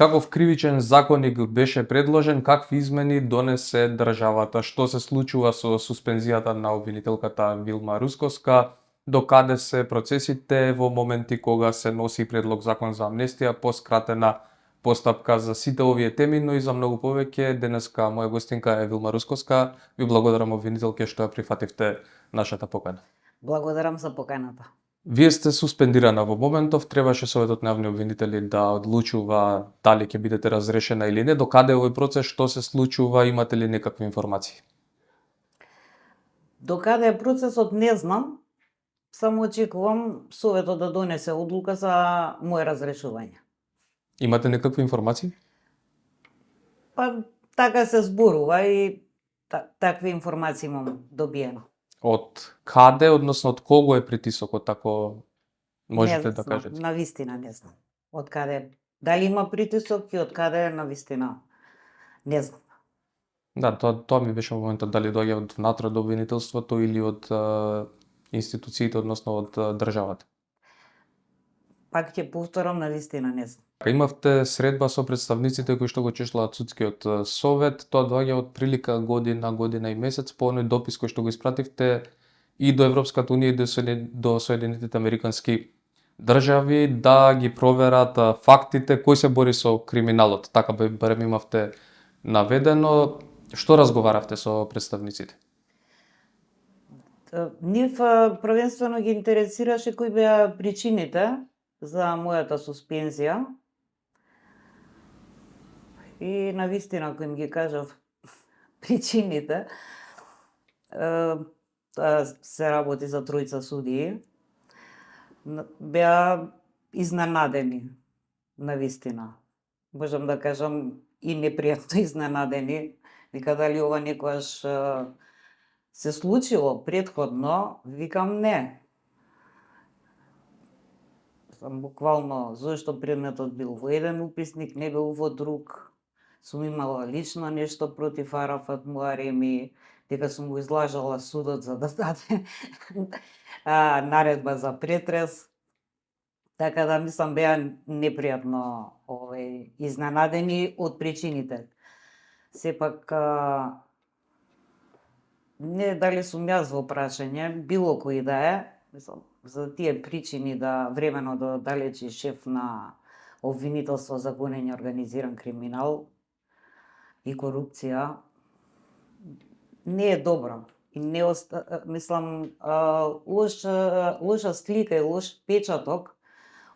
Каков кривичен законник беше предложен, какви измени донесе државата, што се случува со суспензијата на обвинителката Вилма Русковска, до каде се процесите во моменти кога се носи предлог закон за амнестија по скратена постапка. За сите овие теми, но и за многу повеќе, денеска моја гостинка е Вилма Русковска. Ви благодарам, обвинителке, што ја прифативте нашата покана. Благодарам за поканата. Вие сте суспендирана во моментов, требаше Советот на јавни обвинители да одлучува дали ќе бидете разрешена или не. До каде е овој процес, што се случува, имате ли некакви информации? До каде е процесот не знам, само очекувам Советот да донесе одлука за моје разрешување. Имате некакви информации? Па така се зборува и такви информации имам добиено. Од каде, односно од кого е притисокот, ако можете не да знам, кажете? навистина не знам. Од каде, дали има притисок и од каде навистина не знам. Да, тоа ми беше моментот, дали доаѓа од внатре од обвинителството или од институциите, односно од државата. Пак ќе повторам, навистина не знам. Имавте средба со представниците кои што го чешлаат судскиот совет, тоа доаѓа од прилика година и месец по оној допис кој што го испративте и до Европската унија и до Соединетите Американски држави да ги проверат фактите кој се бори со криминалот. Така барем имавте наведено. Што разговаравте со представниците? Нив првенствено ги интересираше кои беа причините за мојата суспензија. И навистина, кој им ги кажав причините, се работи за тројца судии, беа изненадени, навистина. Можам да кажам и непријатно изненадени. Вика, дали ова некојаш се случило претходно? Викам, не. Буквално, зашто предметот бил во еден уписник, не бил во друг. Сум имала лично нешто против Арафат Муареми, дека сум го излажала судот за да даде наредба за претрес. Така да, мислам, беа непријатно изненадени од причините. Сепак, не дали сум јас во прашање, било кој да е, мислам, за тие причини да времено да далечи шеф на обвинителство за гонење организиран криминал и корупција, не е добро. И не мислам, лоша слика и лош печаток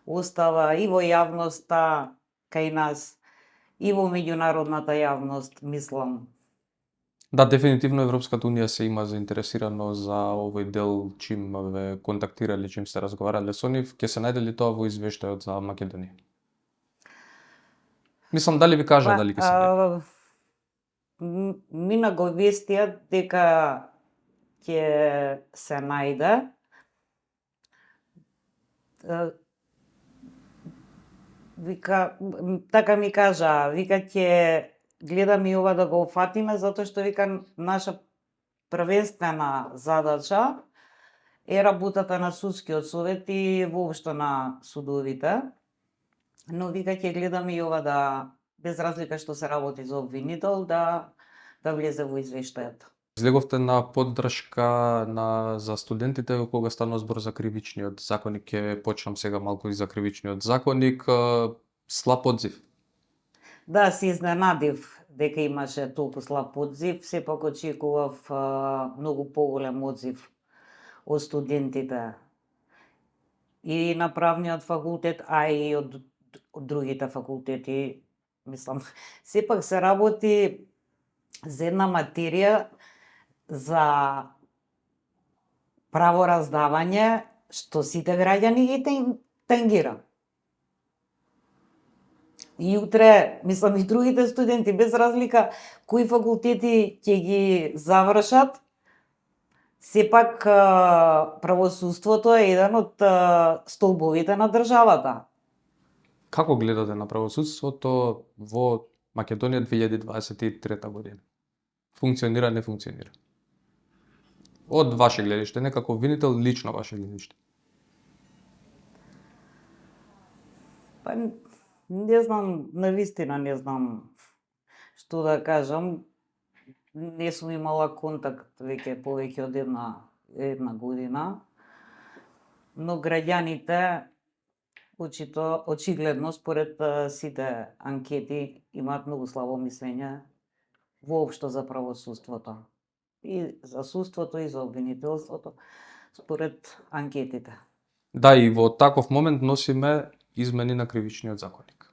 остава и во јавноста кај нас, и во меѓународната јавност, мислам. Да, дефинитивно Европската унија се има заинтересирано за овој дел, чим ве контактирали, чим сте разговарале со нив. Ќе се најде ли тоа во извештајот за Македонија? Мислам, дали ви кажа дали ќе се најде? Мина го вестија дека ќе се најде. Вика, така ми кажа, вика, ќе гледаме и ова да го офатиме, затоа што, вика, наша првенствена задача е работата на судскиот совет и воопшто на судовите. Но, вика, ќе гледаме и ова да, без разлика што се работи за обвинител, да влезе во извештајот. Излеговте на поддршка за студентите кога станува збор за кривичниот законник. Ќе почнам сега малку и за кривичниот законник. Слаб одзив. Да, се изненадив дека имаше толку слаб одзив. Сепак очекував многу поголем одзив од студентите и на правниот факултет, а и од другите факултети. Мислам, сепак се работи за една материја за правораздавање што сите граѓани ги тангира. И утре, мислам, и другите студенти, без разлика кои факултети ќе ги завршат, сепак правосудството е еден од столбовите на државата. Како гледате на правосудството во Македонија 2023 година? Функционира, не функционира? Од ваше гледиште, не како обвинител, лично ваше гледиште. Па, Не знам, навистина не знам што да кажам. Не сум имала контакт веќе повеќе од една година, но граѓаните очигледно според сите анкети имаат многу слабо мислење воопшто за правосудството. И за судството и за обвинителството според анкетите. Да, и во таков момент носиме измени на кривичниот законник.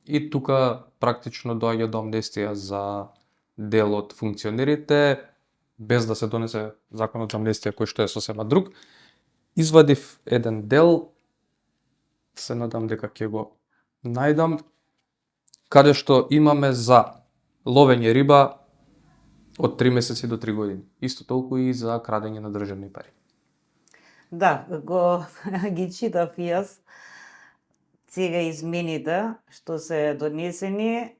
И тука практично доаѓа до амнестија за дел од функционерите, без да се донесе законот за амнестија кој што е сосема друг. Извадив еден дел, се надам дека ќе го најдам, каде што имаме за ловење риба од 3 месеци до 3 години. Исто толку и за крадење на државни пари. Да, ги читав и јас сега измените што се донесени,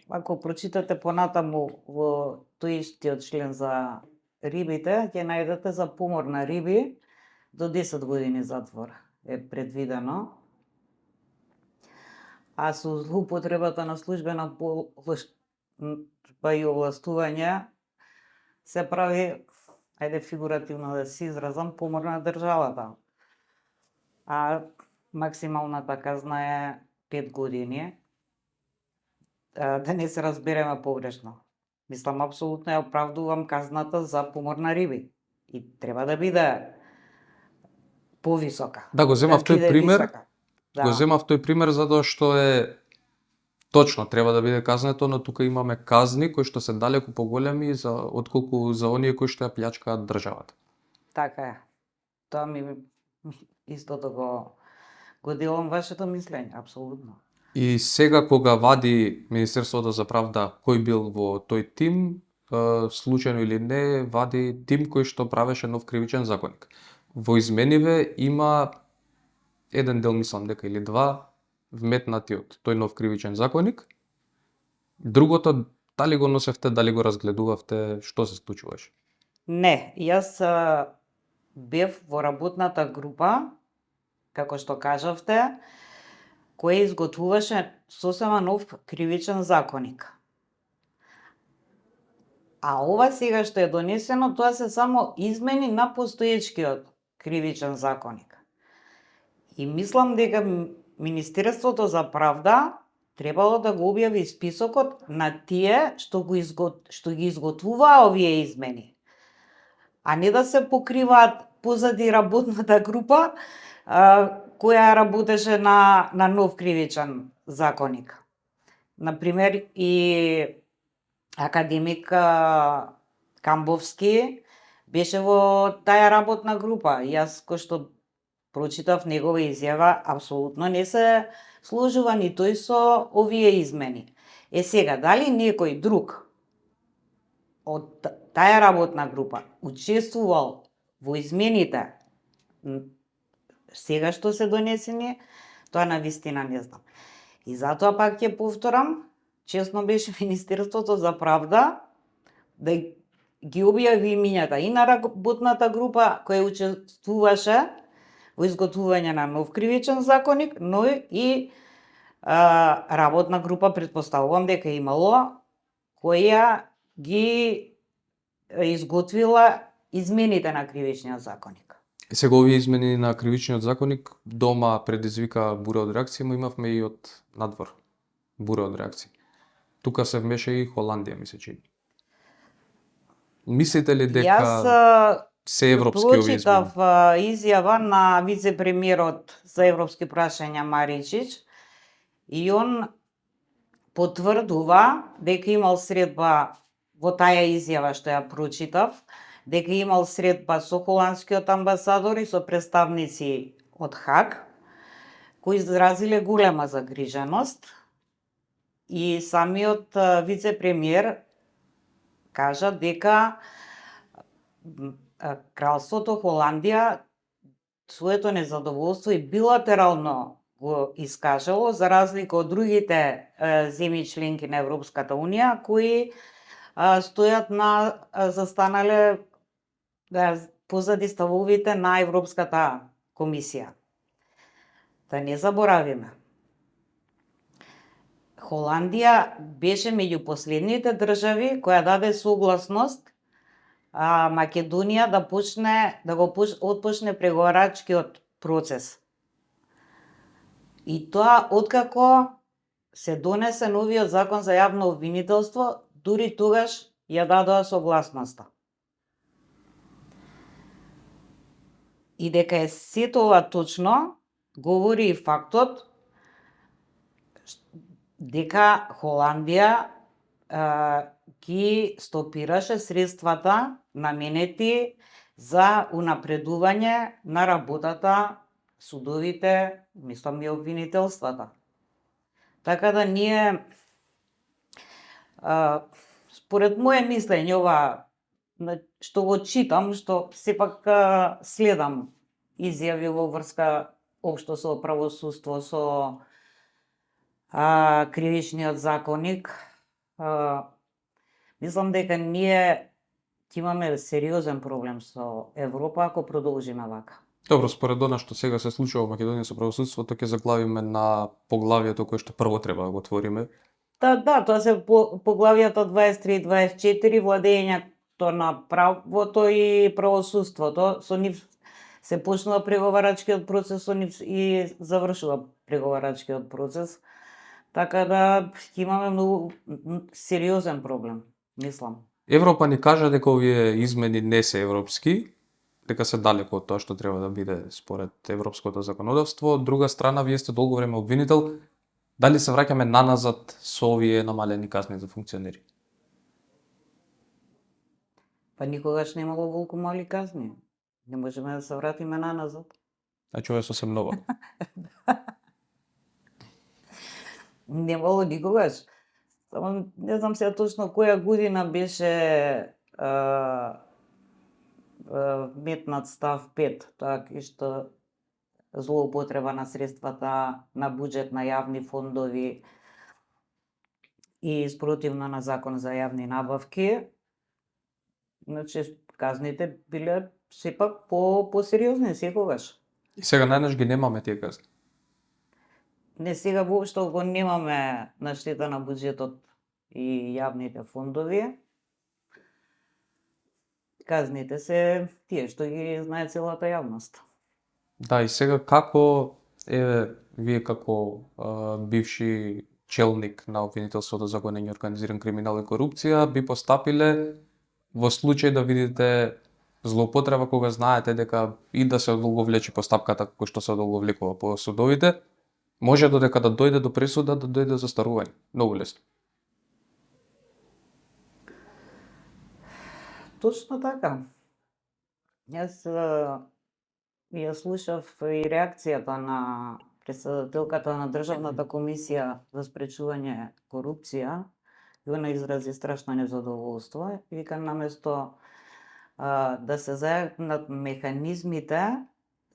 ако прочитате понатаму во тој истиот член за рибите, ќе најдете за помор на риби до 10 години затвор е предвидено. А со злоупотребата на службена и овластување се прави, ајде фигуративно да се изразам, помор на државата. А максималната казна е 5 години. Да не се разбереме погрешно. Мислам, апсолутно ја оправдувам казната за помор на риби. И треба да биде повисока. Да, го земав тој биде пример, висока. го земав тој пример затоа што е точно треба да биде казнето, но тука имаме казни кои што се далеку поголеми отколку за оние кои што ја плјачкаат државата. Така е. Тоа истото го делам вашето мислење, апсолутно. И сега кога вади Министерството за правда кој бил во тој тим, случајно или не, вади тим кој што правеше нов кривичен законник. Во измениве има еден дел, мислам дека или два, вметнати од тој нов кривичен законник. Другото, дали го носевте, дали го разгледувавте, што се случуваше? Не, јас бев во работната група, како што кажавте, која изготвуваше сосема нов кривичен законник. А ова сега што е донесено, тоа се само измени на постоечкиот кривичен законник. И мислам дека Министерството за правда требало да го објави списокот на тие што ги изготвуваа овие измени. А не да се покриваат позади работната група која работеше на нов кривичен законник. Например, и академик Камбовски беше во таа работна група. Јас кој што прочитав негова изјава, апсолутно не се сложува ни тој со овие измени. Сега, дали некој друг од таа работна група учествувал во измените сега што се донесени, тоа навистина не знам. И затоа пак ќе повторам, честно беше Министерството за правда да ги објави имињата и на работната група која учествуваше во изготвување на нов кривичен законник, но и работна група, претпоставувам дека имало, која ги изготвила измените на кривичниот законник. Сега овие измени на кривичниот законник дома предизвика бура од реакции, но имавме и од надвор бура од реакции. Тука се вмеша и Холандија, ми се чини. Мислите ли дека се европски овие измени? Прочитав изјава на вице-премиерот за европски прашања Маричич и он потврдува дека имал средба во таа изјава што ја прочитав, дека имал средба со холандскиот амбасадор и со представници од Хаг, кои изразиле голема загриженост и самиот вице-премиер кажа дека Кралството Холандија своето незадоволство и билатерално го искажало за разлика од другите земји членки на Европската Унија кои стојат застанале позади ставовите на Европската комисија. Да не заборавиме. Холандија беше меѓу последните држави која даде согласност Македонија да почне да го отпочне преговарачкиот процес. И тоа откако се донесе новиот закон за јавно обвинителство, дури тогаш ја дадоа согласноста. И дека е сето ова точно, говори и фактот дека Холандија ги стопираше средствата наменети за унапредување на работата, судовите, мислам и обвинителствата. Така да ние, според моje мислење, ова што го читам, што сепак следам изјави во врска општо со правосудство, со кривичниот законник, мислам дека ние ќе имаме сериозен проблем со Европа ако продолжиме вака. Добро, според она што сега се случува во Македонија со правосудството, ќе заглавиме на поглавието кое што прво треба да го отвориме. Да, тоа се поглавијата 23 и 24, владењето на правото и правосудството. Со нив се почнува преговарачкиот процес, со нив и завршува преговарачкиот процес. Така да имаме многу сериозен проблем, мислам. Европа ни кажа дека овие измени не се европски, дека се далеко од тоа што треба да биде според европското законодавство. Од друга страна, вие сте долго време обвинител, дали се враќаме наназад со овие намалени казни за функционери? Па никогаш немало волку мали казни. Не можеме да се вратиме наназад. Значи ова е сосем ново. Немало никогаш. Само не знам сега точно која година беше метнат став 5, така што злоупотреба на средствата на буџет на јавни фондови и спротивно на закон за јавни набавки. Значи, казните биле сепак посериозни секогаш. И сега најнаш ги немаме тие казни. Не, сега воопшто го немаме на штета на буџетот и јавните фондови. Казните се тие што ги знае целата јавност. Да, и сега како вие како бивши челник на обвинителството за гонење организиран криминал и корупција би постапиле во случај да видите злоупотреба кога знаете дека и да се одолговлечи постапката кој што се одолговлекува по судовите, може додека да дојде до пресуда да дојде застарување, многу лесно. Точно така. Јас ја слушав и реакцијата на претседателката на Државната комисија за спречување корупција и она изрази страшно незадоволство и вика наместо да се зајакнат механизмите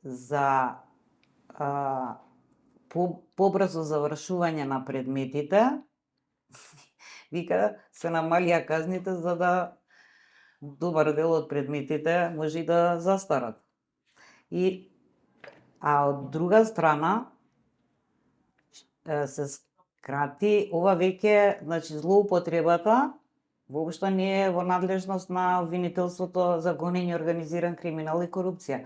за побрзо завршување на предметите, вика се намалија казните за да добар дел од предметите може и да застарат. Од друга страна се скрати ова веќе, значи злоупотребата воопшто не е во надлежност на обвинителството за гонење организиран криминал и корупција,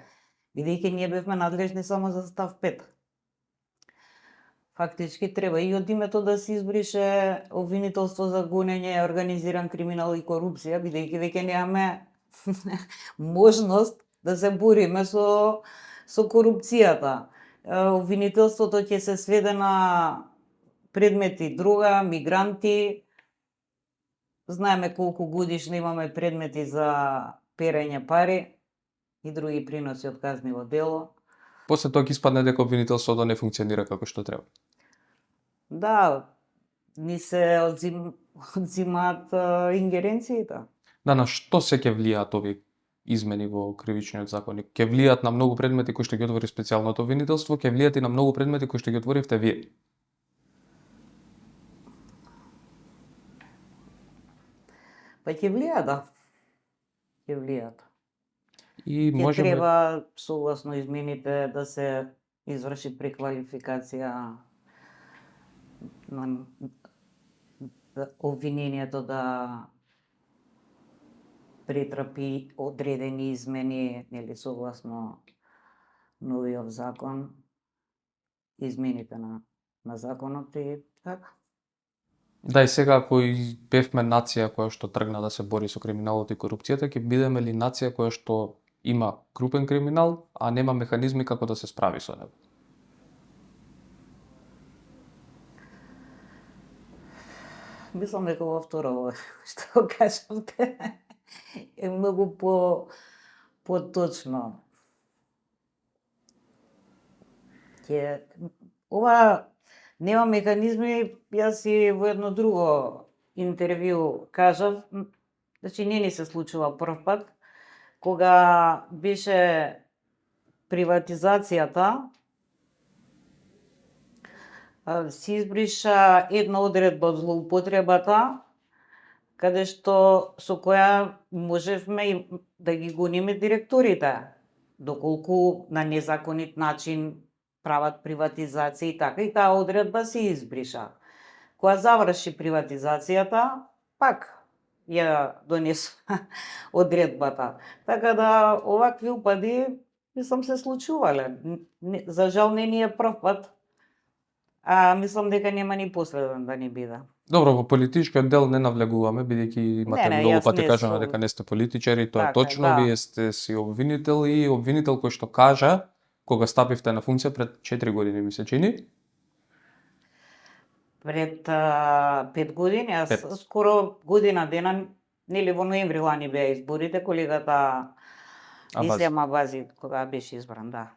бидејќи ние бевме надлежни само за став 5. Фактички треба и од името да се избрише обвинителство за гонење организиран криминал и корупција, бидејќи веќе немаме можност да се бориме со корупцијата. Обвинителството ќе се сведе на предмети дрога, мигранти. Знаеме колку годишно имаме предмети за перење пари и други приноси од казниво дело. После тоа ќе испадне дека обвинителството не функционира како што треба. Да, ни се одзимаат ингеренциите. Да, на што се ќе влијаат овие измени во кривичниот законник? Ќе влијаат на многу предмети кои што ги отвори специјалното обвинителство, ќе влијаат и на многу предмети кои што ги отворивте вие. Па ќе влијаат, да. Ќе влијаат. И Ќе можеме треба согласно измените да се изврши преквалификација на обвинението да претрпи одредени измени, нели согласно новиот закон, измените на законот и така. Да, и сега ако и бевме нација која што тргна да се бори со криминалот и корупцијата, ќе бидеме ли нација која што има крупен криминал, а нема механизми како да се справи со него? Мислам дека во второ што кажавте е многу поточно. Ова нема механизми, јас и во едно друго интервју кажав, значи не ни се случува прв пат, кога беше приватизацијата, се избриша една одредба од злоупотребата, каде што со која можевме да ги гониме директорите, доколку на незаконит начин прават приватизација и така, и таа одредба се избриша. Кога заврши приватизацијата, пак ја донесува одредбата. Така да овакви упади, мислам, се случувале. За жал не ни е прв пат, а мислам дека нема ни последен да ни биде. Добро, во политичкиот дел не навлегуваме, бидејќи имате Не, многу јас пати не кажано сум. дека не сте политичари, тоа е Така е, точно, да. вие сте си обвинител и обвинител кој што кажа, кога стапивте на функција пред 4 години, ми се чини. Пред 5 години, јас Пет. скоро година дена, нели во ноември лани беа изборите, колегата Абази. Ислам Абази кога беше избран, да.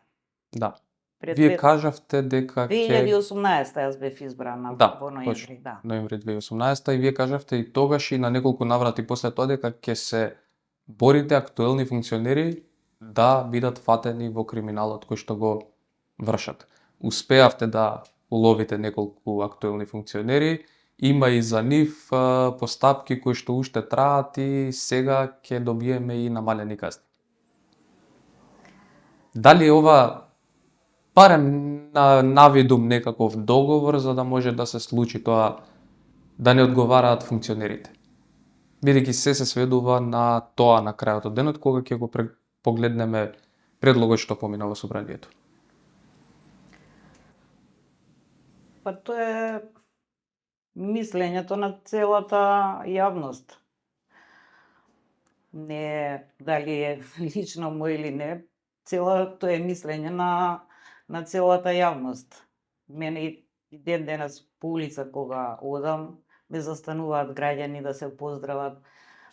Да. Пред Вие пет- кажавте дека ќе 2018 јас бев избрана Да, во ноември, да. ноември 2018 и вие кажавте и тогаш и на неколку наврати после тоа дека ќе се борите актуелни функционери да бидат фатени во криминалот кој што го вршат. Успеавте да уловите неколку актуелни функционери, има и за нив постапки кои што уште траат и сега ќе добиеме и намалени казни. Дали е ова барем на навидум некаков договор за да може да се случи тоа да не одговараат функционерите? Бидејќи се сведува на тоа на крајот од денот кога ќе го погледнеме предлогот што помина во собранието. Па тоа е мислењето на целата јавност. Не е дали е лично мој или не, тоа е мислење на целата јавност. Мене и ден денес по улица кога одам, ме застануваат граѓани да се поздрават.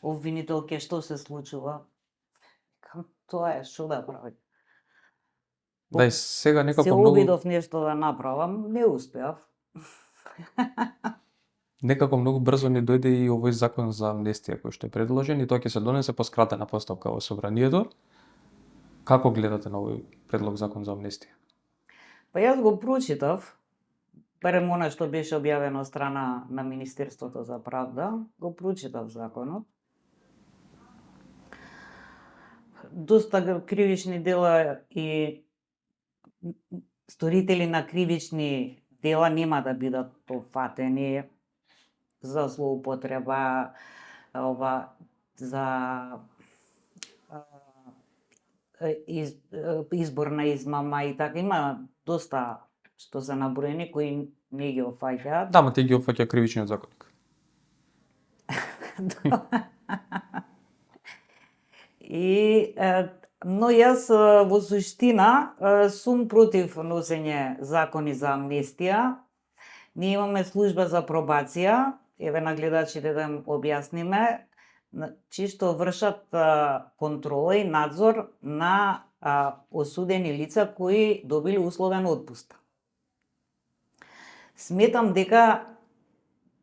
Обвинителке, што се случува? Викам, тоа е, што да правам? Да и сега Се некако многу обидов нешто да направам, не успеав. некако многу брзо ни дојде и овој закон за амнестија кој што е предложен и тоа ќе се донесе по скратена постапка во собранието. Како гледате на овој предлог закон за амнестија? Па јас го прочитав, барем она што беше објавено од страна на Министерството за правда, го прочитав законот. Доста кривични дела и сторители на кривични дела нема да бидат пофатени за злоупотреба, за изборна измама и така. Има доста што се наброени кои не ги опфаќаат. Да, ма ти ги опфаќа кривичниот законник. Но јас во суштина сум против носење закони за амнестија. Ние имаме служба за пробација, еве на гледачите да им објасниме, што вршат контрола и надзор на осудени лица кои добили условен отпуст. Сметам дека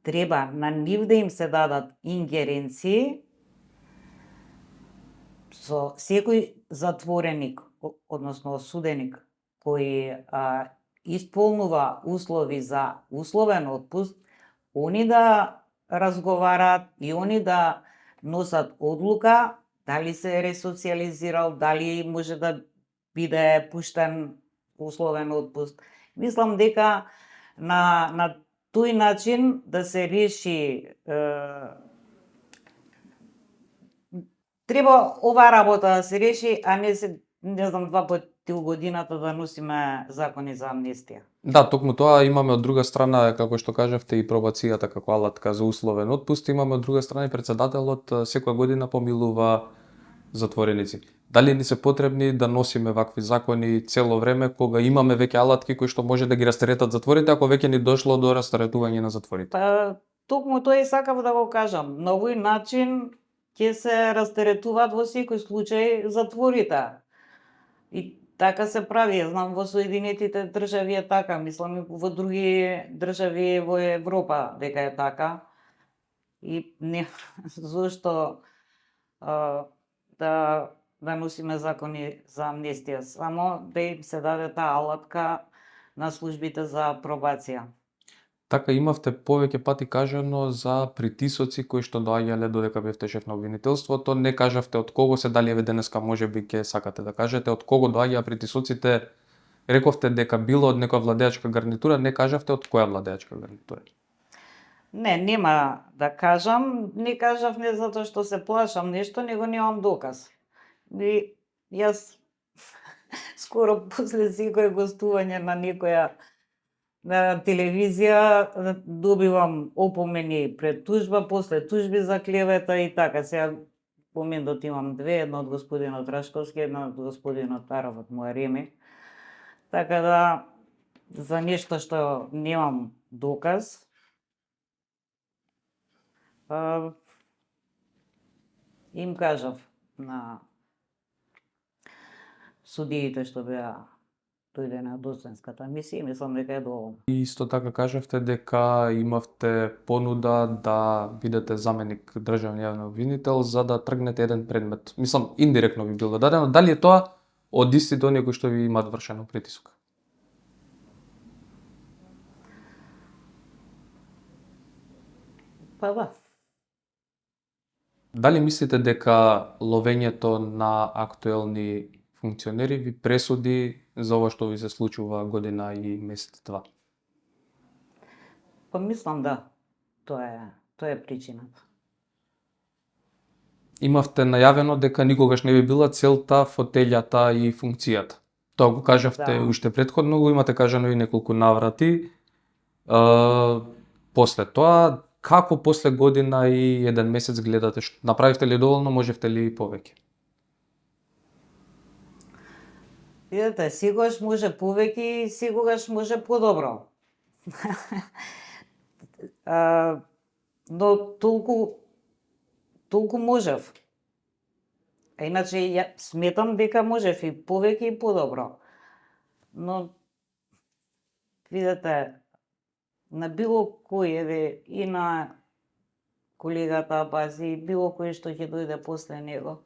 треба на нив да им се дадат ингеренции со секој затвореник, односно осуденик, кој исполнува услови за условен отпуст, они да разговараат и они да носат одлука дали се ресоциализирал, дали може да биде пуштен условен отпуст. Мислам дека на тој начин да се реши треба оваа работа да се реши, а не знам, 2 пати у годината да носиме закони за амнестија. Да, токму тоа имаме од друга страна, како што кажавте, и пробацијата како алатка за условен отпуст, имаме од друга страна и председателот секоја година помилува затвореници. Дали ни се потребни да носиме вакви закони цело време кога имаме веќе алатки кои што може да ги растеретат затворите, ако веќе ни дошло до растеретување на затворите? Па, токму тоа и сакав да го кажам. На овој начин ќе се растеретуваат во секој случај затворите. И така се прави, знам во Соединетите држави е така, мислам и во други држави во Европа дека е така. И не зошто да носиме закони за амнестија, само да им се даде таа алатка на службите за пробација. Така имавте повеќе пати кажано за притисоци кои што доаѓале додека бевте шеф на обвинителството, не кажавте од кого се, дали еве денеска можеби ќе сакате да кажете од кого доаѓаа притисоците. Рековте дека било од некоја владеачка гарнитура, не кажавте од која владеачка гарнитура. Не, нема да кажам, не кажав не затоа што се плашам нешто, него немам доказ. И јас скоро после секое гостување на некоја на телевизија добивам опомени пред тужба, после тужби за клевета и така. Сега моментот имам две, една од господинот Рашковски, една од господинот Аравот Муареми. Така да за нешто што немам доказ, им кажав на судиите што беа дојде на доценската мисија, мислам дека е доволно. И исто така кажавте дека имавте понуда да бидете заменик државен јавен обвинител за да тргнете еден предмет. Мислам, индиректно ви било дадено. Дали е тоа од истите оние кои што ви имаат вршено притисок? Па да. Дали мислите дека ловењето на актуелни функционери ви пресуди за ова што ви се случува година и месец-два? Па мислам да. Тоа е причината. Имавте најавено дека никогаш не би била целта фотелјата и функцијата. Тоа го кажавте Да. уште претходно, го имате кажано и неколку наврати. После тоа, како после година и еден месец гледате? Направивте ли доволно, можевте ли повеќе? Видете, секогаш може повеќе и секогаш може подобро. Но толку можев. А иначе ја сметам дека можев и повеќе и подобро. Но видете, на било кој, еве, и на колегата Абази, било кој што ќе дојде после него,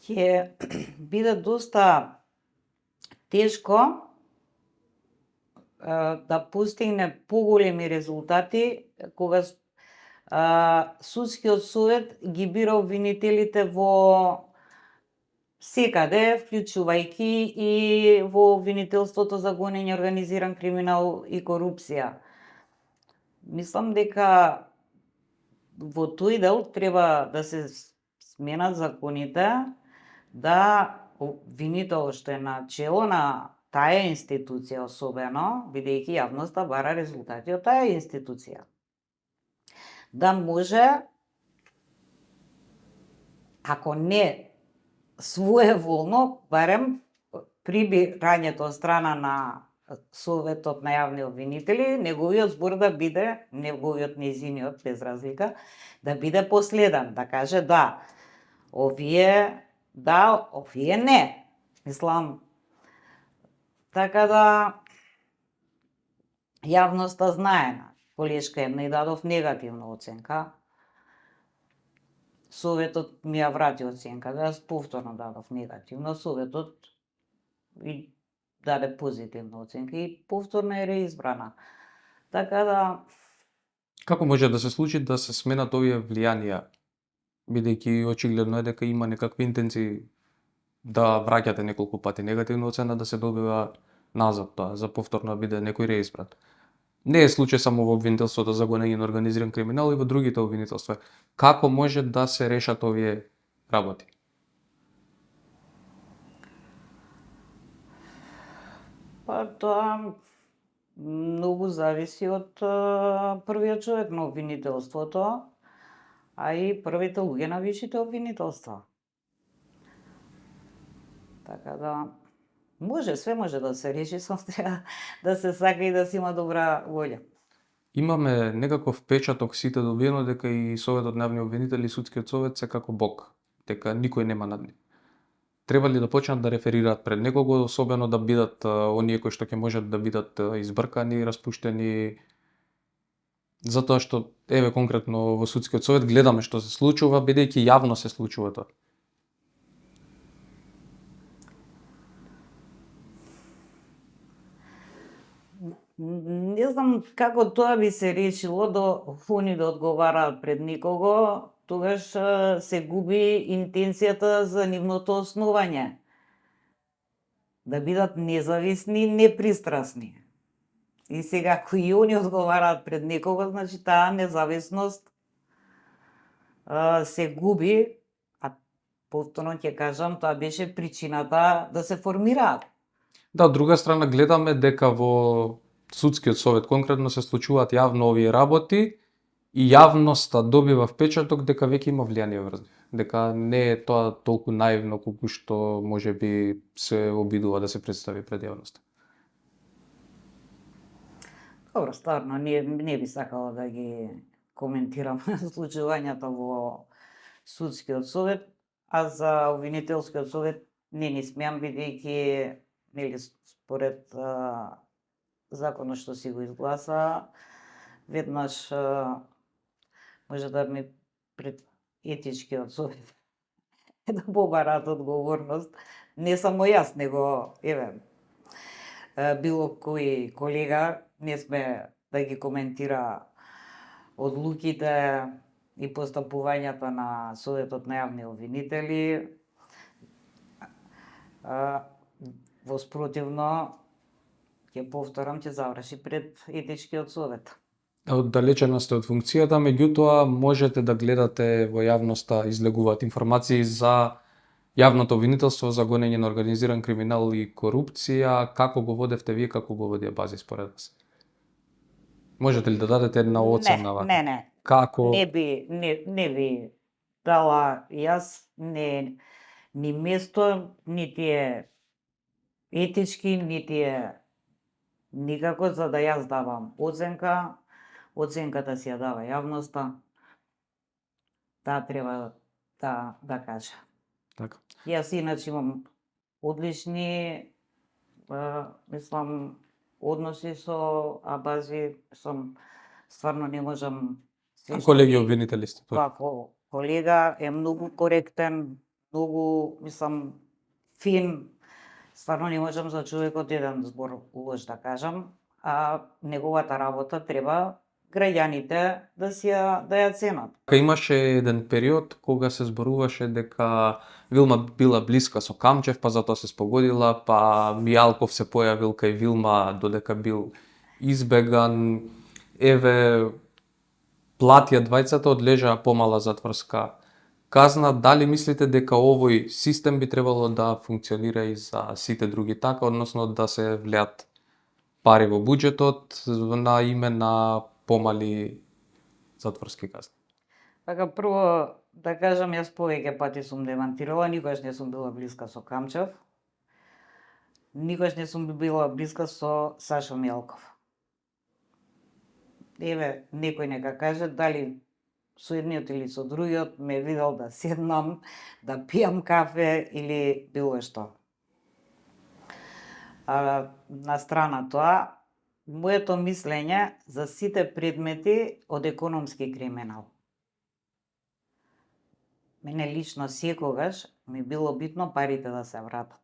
ќе биде доста тешко да постигне поголеми резултати кога судскиот совет ги бира обвинителите во секаде, вклучувајќи и во обвинителството за гонење организиран криминал и корупција. Мислам дека во тој дел треба да се сменат законите, да обвинител што е на чело на таа институција особено, бидејќи јавноста бара резултати од таа институција, да може, ако не своеволно, барем при бирањето од страна на Советот на јавни обвинители, неговиот збор да биде, неговиот нејзиниот, без разлика, да биде последен, да каже да, овие не. Мислам, така да јавноста знае. Колешка една и дадов негативна оценка. Советот ми ја врати оценка, да јас повторно дадов негативно, Советот и даде позитивна оценка и повторно е реизбрана. Така да... Како може да се случи да се сменат овие влијанија, бидејќи очигледно е дека има некакви интенции да враќате неколку пати негативна оцена да се добива назад тоа, за повторно да биде некој реизбран. Не е случај само во обвинителството за гонење на организиран криминал и во другите обвинителства. Како може да се решат овие работи? Па тоа многу зависи од првиот човек на обвинителството, а и првите луѓе на висшите обвинителства. Така да може, све може да се реши, само треба да се сака и да се има добра волја. Имаме некаков впечаток сите добиено дека и Советот на јавни обвинители и Судскиот совет се како Бог, дека никој нема над нив. Треба ли да почнат да реферираат пред некого, особено да бидат оние кои што ќе можат да бидат избркани, распуштени, затоа што еве конкретно во Судскиот совет гледаме што се случува, бидејќи јавно се случува тоа. Не знам како тоа би се решило до они да одговараат пред никого, тогаш се губи интенцијата за нивното основање. Да бидат независни, непристрасни. И сега, кои они одговараат пред некого, значи таа независност се губи, а повторно ќе кажам, тоа беше причината да се формираат. Да, од друга страна гледаме дека во Судскиот совет конкретно се случуваат јавно овие работи и јавноста добива впечаток дека веќе има влијание врз нив. Дека не е тоа толку наивно колку што можеби се обидува да се представи пред јавноста. Добро, стварно, не би сакала да ги коментирам случувањата во Судскиот совет, а за Обвинителскиот совет не смеам, бидејќи нели според законот што си го изгласа, веднаш може да ми пред етичкиот совет да побараат одговорност. Не само јас, него еве било кој колега не сме да ги коментира одлуките и постапувањата на Советот на јавни обвинители. Воспротивно, ќе повторам, ќе заврши пред етичкиот совет. Оддалечена сте од функцијата, меѓутоа можете да гледате во јавноста излегуваат информации за јавното обвинителство за гонење на организиран криминал и корупција, како го водевте вие, како го води Бази според вас? Можете ли да дадете една оцена вака? Не. Како? Не би дала јас, не ни место, нити е етички, нити е никако за да јас давам оценка. Оценката си ја дава јавноста. Таа треба да каже. Така. Јас иначе имам одлични, мислам, односи со Абази, стварно не можам се што Колеги ги- обвинители сте тоа. Како колега е многу коректен, многу, мислам, фин. Стварно не можам за човекот еден збор лош да кажам, а неговата работа треба граѓаните да ја ценат. Имаше еден период кога се зборуваше дека Вилма била блиска со Камчев, па затоа се спогодила, па Мијалков се појавил кај Вилма додека бил избеган. Еве, платија двајцата, одлежаа помала затворска казна. Дали мислите дека овој систем би требало да функционира и за сите други така, односно да се влеат пари во буџетот на име на помали затворски казни? Така, прво да кажам, јас повеќе пати сум демантирала, никогаш не сум била блиска со Камчев. Никогаш не сум била блиска со Сашо Мијалков. Еве, некој нека каже дали со едниот или со другиот ме видел да седнам, да пијам кафе или било што. На страна тоа, моето мислење за сите предмети од економски криминал. Мене лично секогаш ми било битно парите да се вратат.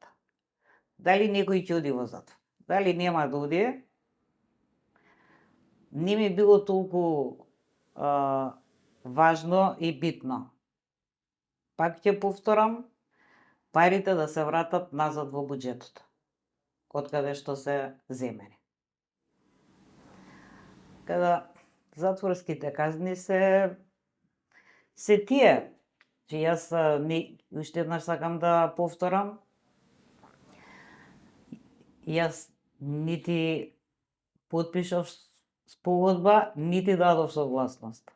Дали некој ќе оди во затвор, дали нема да оди, не ми било толку важно и битно. Пак ќе повторам, парите да се вратат назад во буџетот, од каде што се земени. Када затворските казни се тие, че јас уште еднаш сакам да повторам, јас нити потпишав спогодба, нити дадов согласност.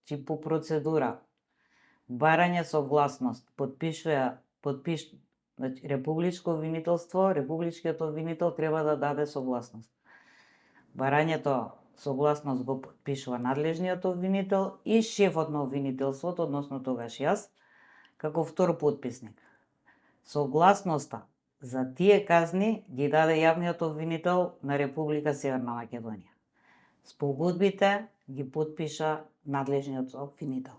Чи по процедура, барање согласност, значи, републичко обвинителство, републичкиот обвинител треба да даде согласност. Барањето согласност го потпишува надлежниот обвинител и шефот на обвинителството, односно тогаш јас, како втор потписник. Согласноста за тие казни ги даде јавниот обвинител на Република Северна Македонија. Спогодбите ги потпиша надлежниот обвинител.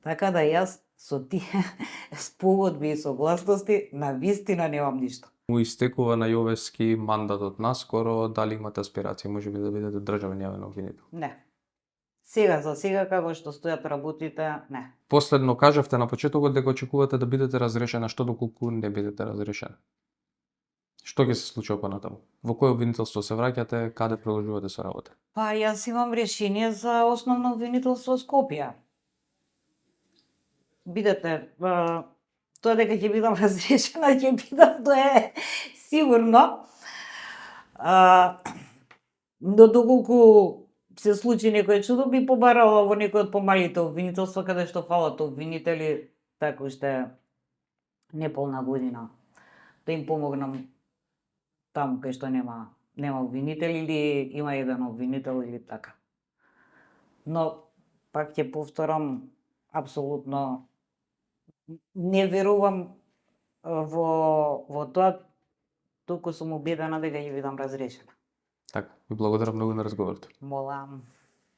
Така да јас со тие спогодби и согласности на вистина немам ништо. Му истекува на Јовевски мандатот наскоро, дали имате аспирации, може би да бидете државен јавен обвинител? Не. За сега како што стојат работите, не. Последно кажавте на почетокот дека очекувате да бидете разрешена, што доколку не бидете разрешена? Што ќе се случи понатаму? Во кој обвинителство се враќате, каде продолжувате со работа? Па јас имам решение за основно обвинителство Скопје. Бидете, тоа дека ќе бидам разрешена, ќе бидам, тоа е сигурно. Но доколку се случи некој чудо, би побарала во некој од помалите обвинителства, каде што фалат обвинители, така уште неполна година, да им помогнам таму кај што нема обвинител или има еден обвинител или така. Но, пак ќе повторам, апсолутно не верувам во тоа, толку сум убедена дека ќе бидам разрешена. Така, ви благодарам многу на разговорот. Молам.